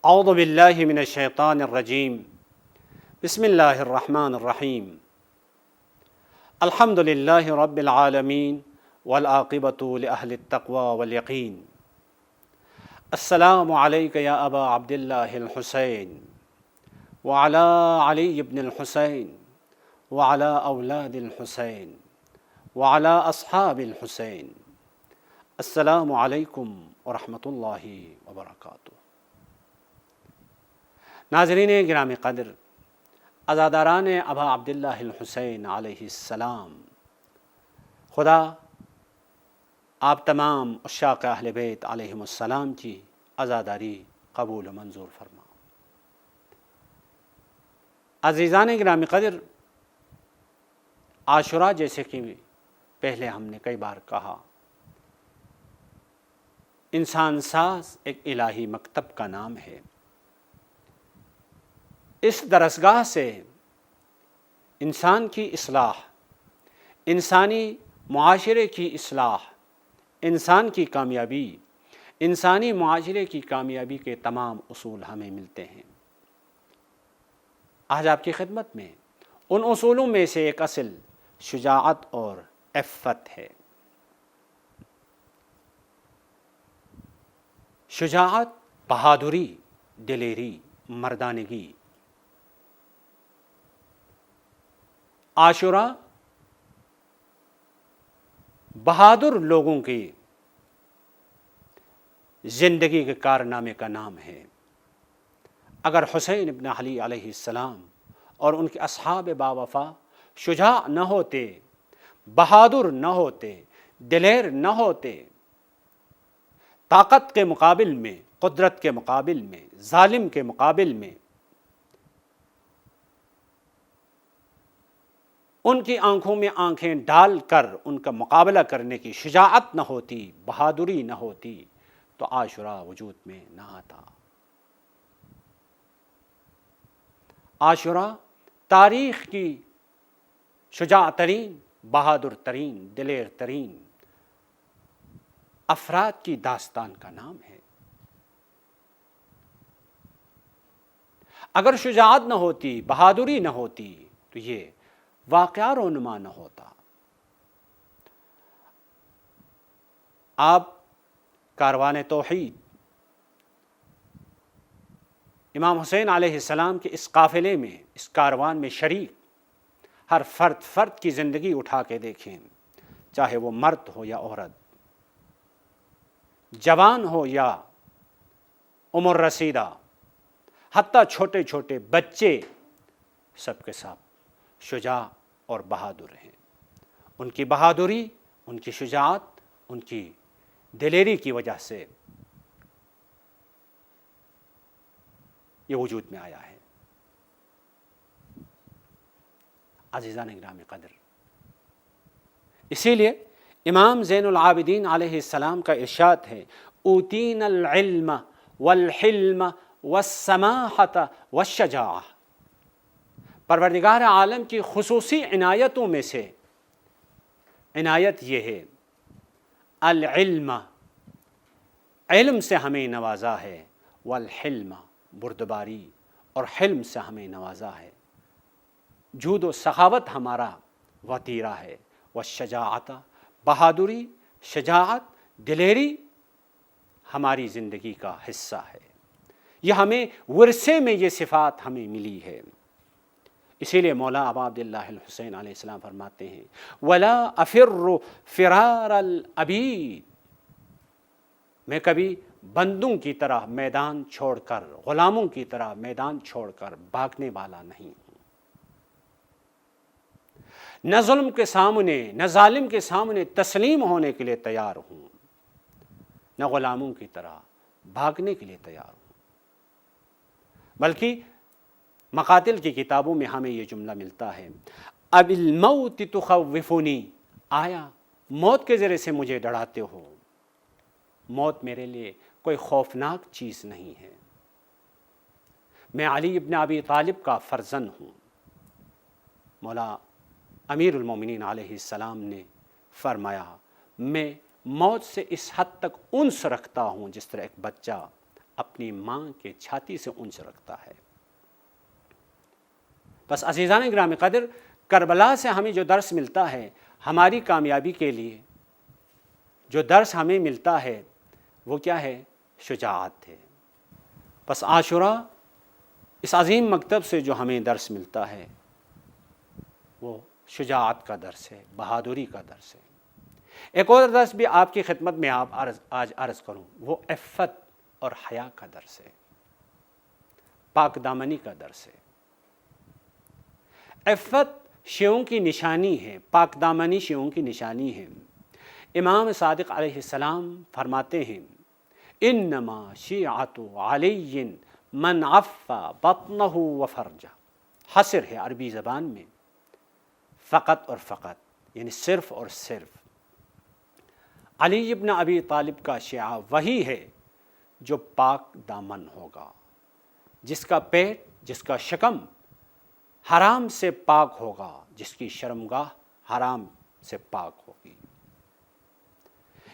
اعوذ باللہ من الشیطان الرجیم بسم اللہ الرحمن الرحیم الحمد للہ رب العالمین والعاقبۃ لأہل التقوی والیقین السلام علیک یا ابا عبداللہ الحسین وعلی علی بن الحسین وعلی اولاد الحسین وعلی اصحاب الحسین السلام علیکم ورحمۃ اللہ وبرکاتہ۔ ناظرین گرامی قدر، عزاداران ابا عبداللہ الحسین علیہ السلام، خدا آپ تمام عشاق اہل بیت علیہم السلام کی عزاداری قبول و منظور فرما۔ عزیزان گرامی قدر، عاشوراء جیسے کہ پہلے ہم نے کئی بار کہا، انسان ساز ایک الہی مکتب کا نام ہے۔ اس درسگاہ سے انسان کی اصلاح، انسانی معاشرے کی اصلاح، انسان کی کامیابی، انسانی معاشرے کی کامیابی کے تمام اصول ہمیں ملتے ہیں۔ آج آپ کی خدمت میں ان اصولوں میں سے ایک اصل شجاعت اور عفت ہے۔ شجاعت، بہادری، دلیری، مردانگی۔ عاشوراء بہادر لوگوں کی زندگی کے کارنامے کا نام ہے۔ اگر حسین ابن علی علیہ السلام اور ان کے اصحاب باوفا شجاع نہ ہوتے، بہادر نہ ہوتے، دلیر نہ ہوتے، طاقت کے مقابل میں، قدرت کے مقابل میں، ظالم کے مقابل میں ان کی آنکھوں میں آنکھیں ڈال کر ان کا مقابلہ کرنے کی شجاعت نہ ہوتی، بہادری نہ ہوتی، تو عاشوراء وجود میں نہ آتا۔ عاشوراء تاریخ کی شجاع ترین، بہادر ترین، دلیر ترین افراد کی داستان کا نام ہے۔ اگر شجاعت نہ ہوتی، بہادری نہ ہوتی، تو یہ واقعہ رونما نہ ہوتا۔ آپ کاروان توحید، امام حسین علیہ السلام کے اس قافلے میں، اس کاروان میں شریک ہر فرد کی زندگی اٹھا کے دیکھیں، چاہے وہ مرد ہو یا عورت، جوان ہو یا عمر رسیدہ، حتیٰ چھوٹے چھوٹے بچے، سب کے سب شجاع اور بہادر ہیں۔ ان کی بہادری، ان کی شجاعت، ان کی دلیری کی وجہ سے یہ وجود میں آیا ہے۔ عزیزان گرامی قدر، اسی لیے امام زین العابدین علیہ السلام کا ارشاد ہے، اوتینا العلم والحلم والسماحۃ والشجاعہ۔ پروردگار عالم کی خصوصی عنایتوں میں سے عنایت یہ ہے، العلم، علم سے ہمیں نوازا ہے، والحلم، بردباری اور حلم سے ہمیں نوازا ہے، جود و سخاوت ہمارا وتیرہ ہے، والشجاعت، بہادری، شجاعت، دلیری ہماری زندگی کا حصہ ہے۔ یہ ہمیں ورثے میں یہ صفات ہمیں ملی ہے۔ اسی لیے مولا ابا عبداللہ الحسین علیہ السلام فرماتے ہیں، وَلَا أَفِرُّ فِرَارَ الْعَبِيدِ، میں کبھی بندوں کی طرح میدان چھوڑ کر، غلاموں کی طرح میدان چھوڑ کر بھاگنے والا نہیں ہوں۔ نہ ظلم کے سامنے، نہ ظالم کے سامنے تسلیم ہونے کے لیے تیار ہوں، نہ غلاموں کی طرح بھاگنے کے لیے تیار ہوں۔ بلکہ مقاتل کی کتابوں میں ہمیں یہ جملہ ملتا ہے، اب الموت تخوفنی، آیا موت کے ذریعے سے مجھے ڈراتے ہو؟ موت میرے لیے کوئی خوفناک چیز نہیں ہے۔ میں علی ابن ابی طالب کا فرزند ہوں۔ مولا امیر المومنین علیہ السلام نے فرمایا، میں موت سے اس حد تک انس رکھتا ہوں جس طرح ایک بچہ اپنی ماں کے چھاتی سے اونچ رکھتا ہے۔ بس عزیزان گرامی قدر، کربلا سے ہمیں جو درس ملتا ہے ہماری کامیابی کے لیے، جو درس ہمیں ملتا ہے وہ کیا ہے؟ شجاعت ہے۔ بس عاشورہ اس عظیم مکتب سے جو ہمیں درس ملتا ہے وہ شجاعت کا درس ہے، بہادری کا درس ہے۔ ایک اور درس بھی آپ کی خدمت میں آج عرض کروں، وہ عفت اور حیا کا درس ہے، پاک دامنی کا درس ہے۔ عفت شیعوں کی نشانی ہے، پاک دامنی شیعوں کی نشانی ہے۔ امام صادق علیہ السلام فرماتے ہیں انما شیعۃ علی من عف بطنہ و فرجہ، حصر ہے عربی زبان میں، فقط اور فقط یعنی صرف اور صرف۔ علی ابن ابی طالب کا شیعہ وہی ہے جو پاک دامن ہوگا، جس کا پیٹ، جس کا شکم حرام سے پاک ہوگا، جس کی شرمگاہ حرام سے پاک ہوگی۔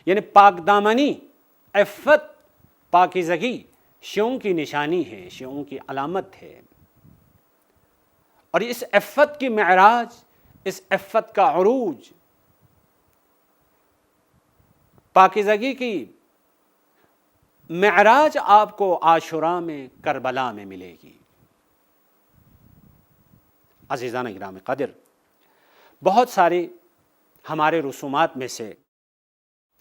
یعنی پاک دامنی، عفت، پاکیزگی شیعوں کی نشانی ہے، شیعوں کی علامت ہے۔ اور اس عفت کی معراج، اس عفت کا عروج، پاکیزگی کی معراج آپ کو عاشوراء میں، کربلا میں ملے گی۔ عزیزان گرامی قدر، بہت سارے ہمارے رسومات میں سے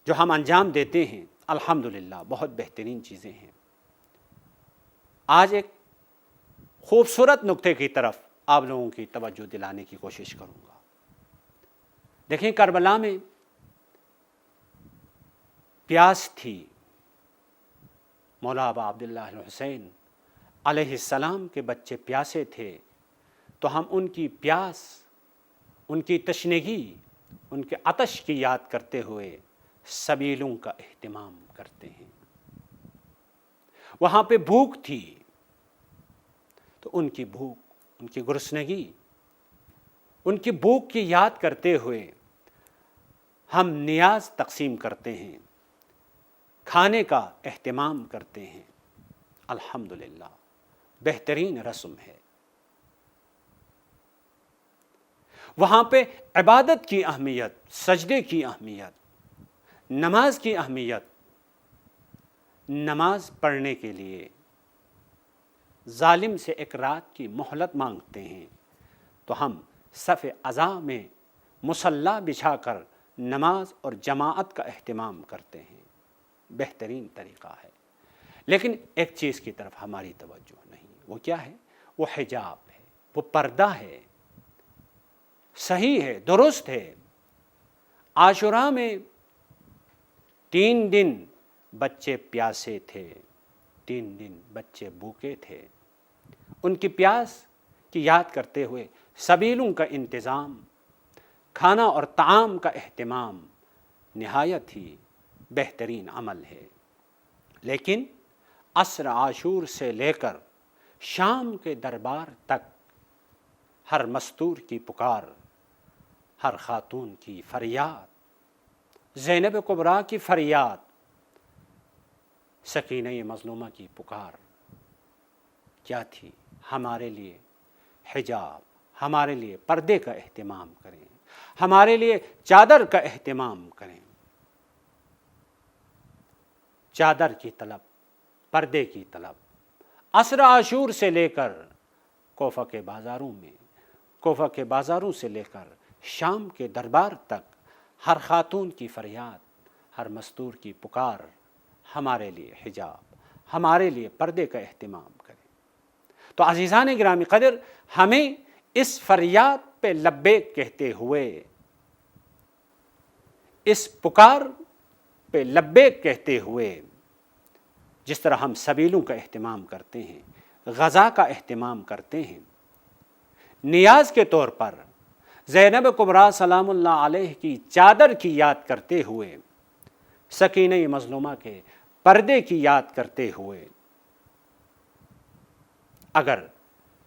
جو ہم انجام دیتے ہیں الحمدللہ بہت بہترین چیزیں ہیں۔ آج ایک خوبصورت نقطے کی طرف آپ لوگوں کی توجہ دلانے کی کوشش کروں گا۔ دیکھیں، کربلا میں پیاس تھی، مولا ابا عبداللہ الحسین علیہ السلام کے بچے پیاسے تھے، تو ہم ان کی پیاس، ان کی تشنگی، ان کے عطش کی یاد کرتے ہوئے سبیلوں کا اہتمام کرتے ہیں۔ وہاں پہ بھوک تھی تو ان کی بھوک، ان کی گرسنگی، ان کی بھوک کی یاد کرتے ہوئے ہم نیاز تقسیم کرتے ہیں، کھانے کا اہتمام کرتے ہیں۔ الحمدللہ بہترین رسم ہے۔ وہاں پہ عبادت کی اہمیت، سجدے کی اہمیت، نماز کی اہمیت، نماز پڑھنے کے لیے ظالم سے ایک رات کی مہلت مانگتے ہیں تو ہم صف عزا میں مصلی بچھا کر نماز اور جماعت کا اہتمام کرتے ہیں۔ بہترین طریقہ ہے۔ لیکن ایک چیز کی طرف ہماری توجہ نہیں، وہ کیا ہے؟ وہ حجاب ہے، وہ پردہ ہے۔ صحیح ہے، درست ہے، عاشوراء میں 3 دن بچے پیاسے تھے، 3 دن بچے بھوکے تھے۔ ان کی پیاس کی یاد کرتے ہوئے سبیلوں کا انتظام، کھانا اور طعام کا اہتمام نہایت ہی بہترین عمل ہے۔ لیکن عصر عاشور سے لے کر شام کے دربار تک ہر مستور کی پکار، ہر خاتون کی فریاد، زینب کبریٰ کی فریاد، سکینہ مظلومہ کی پکار کیا تھی؟ ہمارے لیے حجاب، ہمارے لیے پردے کا اہتمام کریں، ہمارے لیے چادر کا اہتمام کریں۔ چادر کی طلب، پردے کی طلب عصر عاشور سے لے کر کوفہ کے بازاروں میں، کوفہ کے بازاروں سے لے کر شام کے دربار تک ہر خاتون کی فریاد، ہر مستور کی پکار، ہمارے لیے حجاب، ہمارے لیے پردے کا اہتمام کریں۔ تو عزیزان گرامی قدر، ہمیں اس فریاد پہ لبیک کہتے ہوئے، اس پکار پہ لبیک کہتے ہوئے، جس طرح ہم سبیلوں کا اہتمام کرتے ہیں، غذا کا اہتمام کرتے ہیں، نیاز کے طور پر زینب کبریٰ سلام اللہ علیہ کی چادر کی یاد کرتے ہوئے، سکینہ مظلومہ کے پردے کی یاد کرتے ہوئے، اگر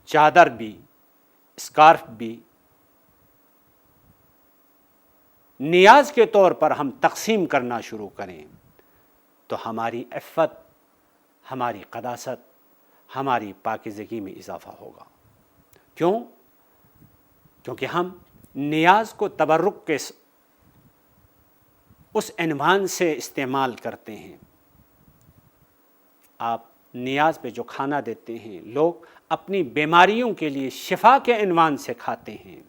چادر بھی، اسکارف بھی نیاز کے طور پر ہم تقسیم کرنا شروع کریں تو ہماری عفت ہماری قداست، ہماری پاکیزگی میں اضافہ ہوگا۔ کیوں؟ کیونکہ ہم نیاز کو تبرک کے اس عنوان سے استعمال کرتے ہیں۔ آپ نیاز پہ جو کھانا دیتے ہیں، لوگ اپنی بیماریوں کے لیے شفا کے عنوان سے کھاتے ہیں،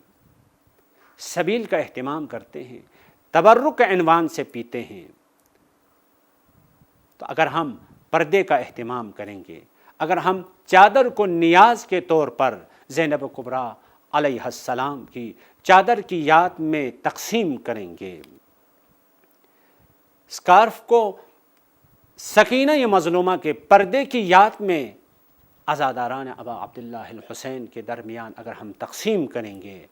سبیل کا اہتمام کرتے ہیں، تبرک کے عنوان سے پیتے ہیں۔ تو اگر ہم پردے کا اہتمام کریں گے، اگر ہم چادر کو نیاز کے طور پر زینب کبریٰ علیہ السلام کی چادر کی یاد میں تقسیم کریں گے، اسکارف کو سکینہ مظلومہ کے پردے کی یاد میں عزاداران ابا عبداللہ الحسین کے درمیان اگر ہم تقسیم کریں گے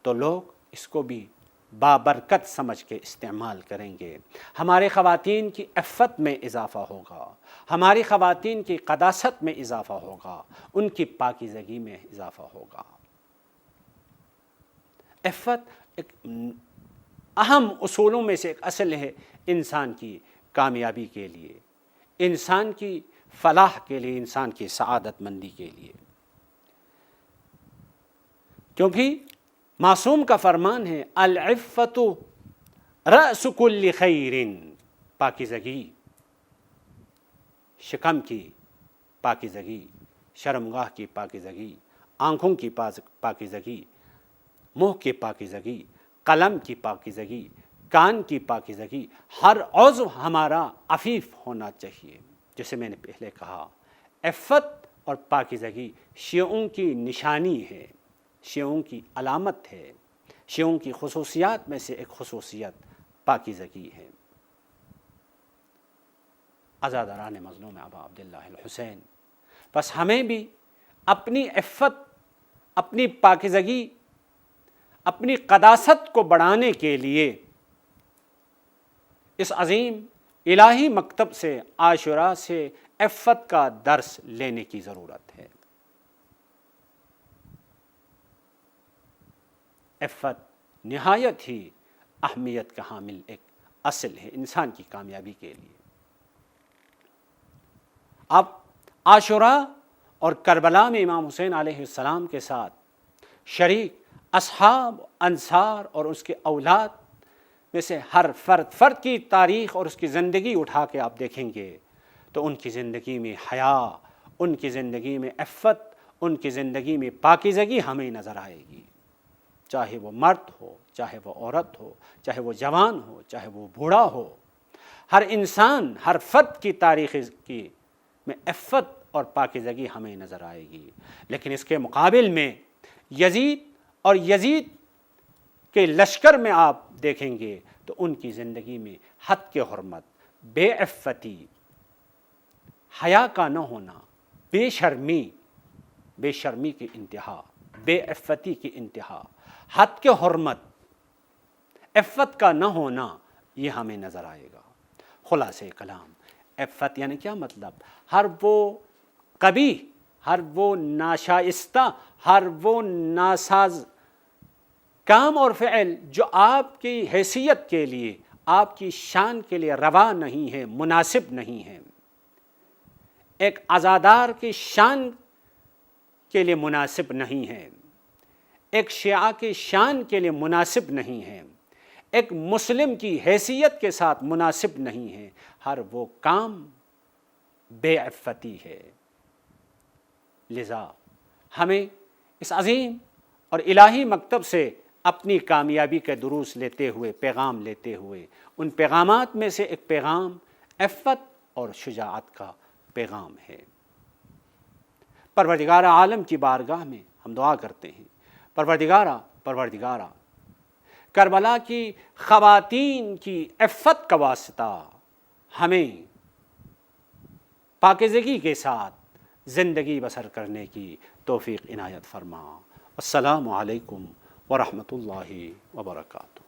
تو لوگ اس کو بھی بابرکت سمجھ کے استعمال کریں گے۔ ہمارے خواتین کی عفت میں اضافہ ہوگا، ہماری خواتین کی قداست میں اضافہ ہوگا، ان کی پاکیزگی میں اضافہ ہوگا۔ عفت ایک اہم اصولوں میں سے ایک اصل ہے انسان کی کامیابی کے لیے، انسان کی فلاح کے لیے، انسان کی سعادت مندی کے لیے۔ کیونکہ معصوم کا فرمان ہے العفت رأس کل خیر، پاکیزگی، شکم کی پاکیزگی، شرمگاہ کی پاکیزگی، آنکھوں کی پاکیزگی، منہ کی پاکیزگی، قلم کی پاکیزگی، کان کی پاکیزگی، ہر عضو ہمارا عفیف ہونا چاہیے۔ جیسے میں نے پہلے کہا، عفت اور پاکیزگی شیعوں کی نشانی ہے، شیعوں کی علامت ہے، شیعوں کی خصوصیات میں سے ایک خصوصیت پاکیزگی ہے۔ عزاداران مظلوم ابا عبداللہ الحسین، بس ہمیں بھی اپنی عفت، اپنی پاکیزگی، اپنی قداست کو بڑھانے کے لیے اس عظیم الہی مکتب سے، عاشوراء سے عفت کا درس لینے کی ضرورت ہے۔ عفت نہایت ہی اہمیت کا حامل ایک اصل ہے انسان کی کامیابی کے لیے۔ اب عاشوراء اور کربلا میں امام حسین علیہ السلام کے ساتھ شریک اصحاب، انصار اور اس کے اولاد میں سے ہر فرد کی تاریخ اور اس کی زندگی اٹھا کے آپ دیکھیں گے تو ان کی زندگی میں حیا، ان کی زندگی میں عفت، ان کی زندگی میں پاکیزگی ہمیں نظر آئے گی۔ چاہے وہ مرد ہو، چاہے وہ عورت ہو، چاہے وہ جوان ہو، چاہے وہ بوڑھا ہو، ہر انسان، ہر فرد کی تاریخ کی میں عفت اور پاکیزگی ہمیں نظر آئے گی۔ لیکن اس کے مقابل میں یزید اور یزید کے لشکر میں آپ دیکھیں گے تو ان کی زندگی میں حد کے حرمت، بے عفتی، حیا کا نہ ہونا، بے شرمی کی انتہا، بے عفتی کی انتہا، حد کے حرمت، عفت کا نہ ہونا، یہ ہمیں نظر آئے گا۔ خلاصہ کلام، عفت یعنی کیا مطلب؟ ہر وہ قبیح، ہر وہ ناشائستہ، ہر وہ ناساز کام اور فعل جو آپ کی حیثیت کے لیے، آپ کی شان کے لیے روا نہیں ہے، مناسب نہیں ہے، ایک عزادار کی شان کے لیے مناسب نہیں ہے، ایک شیعہ کی شان کے لیے مناسب نہیں ہے، ایک مسلم کی حیثیت کے ساتھ مناسب نہیں ہے، ہر وہ کام بے عفتی ہے۔ لذا ہمیں اس عظیم اور الہی مکتب سے اپنی کامیابی کے دروس لیتے ہوئے، پیغام لیتے ہوئے، ان پیغامات میں سے ایک پیغام عفت اور شجاعت کا پیغام ہے۔ پروردگار عالم کی بارگاہ میں ہم دعا کرتے ہیں، پروردگارا کربلا کی خواتین کی عفت کا واسطہ ہمیں پاکیزگی کے ساتھ زندگی بسر کرنے کی توفیق عنایت فرما۔ السلام علیکم ورحمۃ اللہ وبرکاتہ۔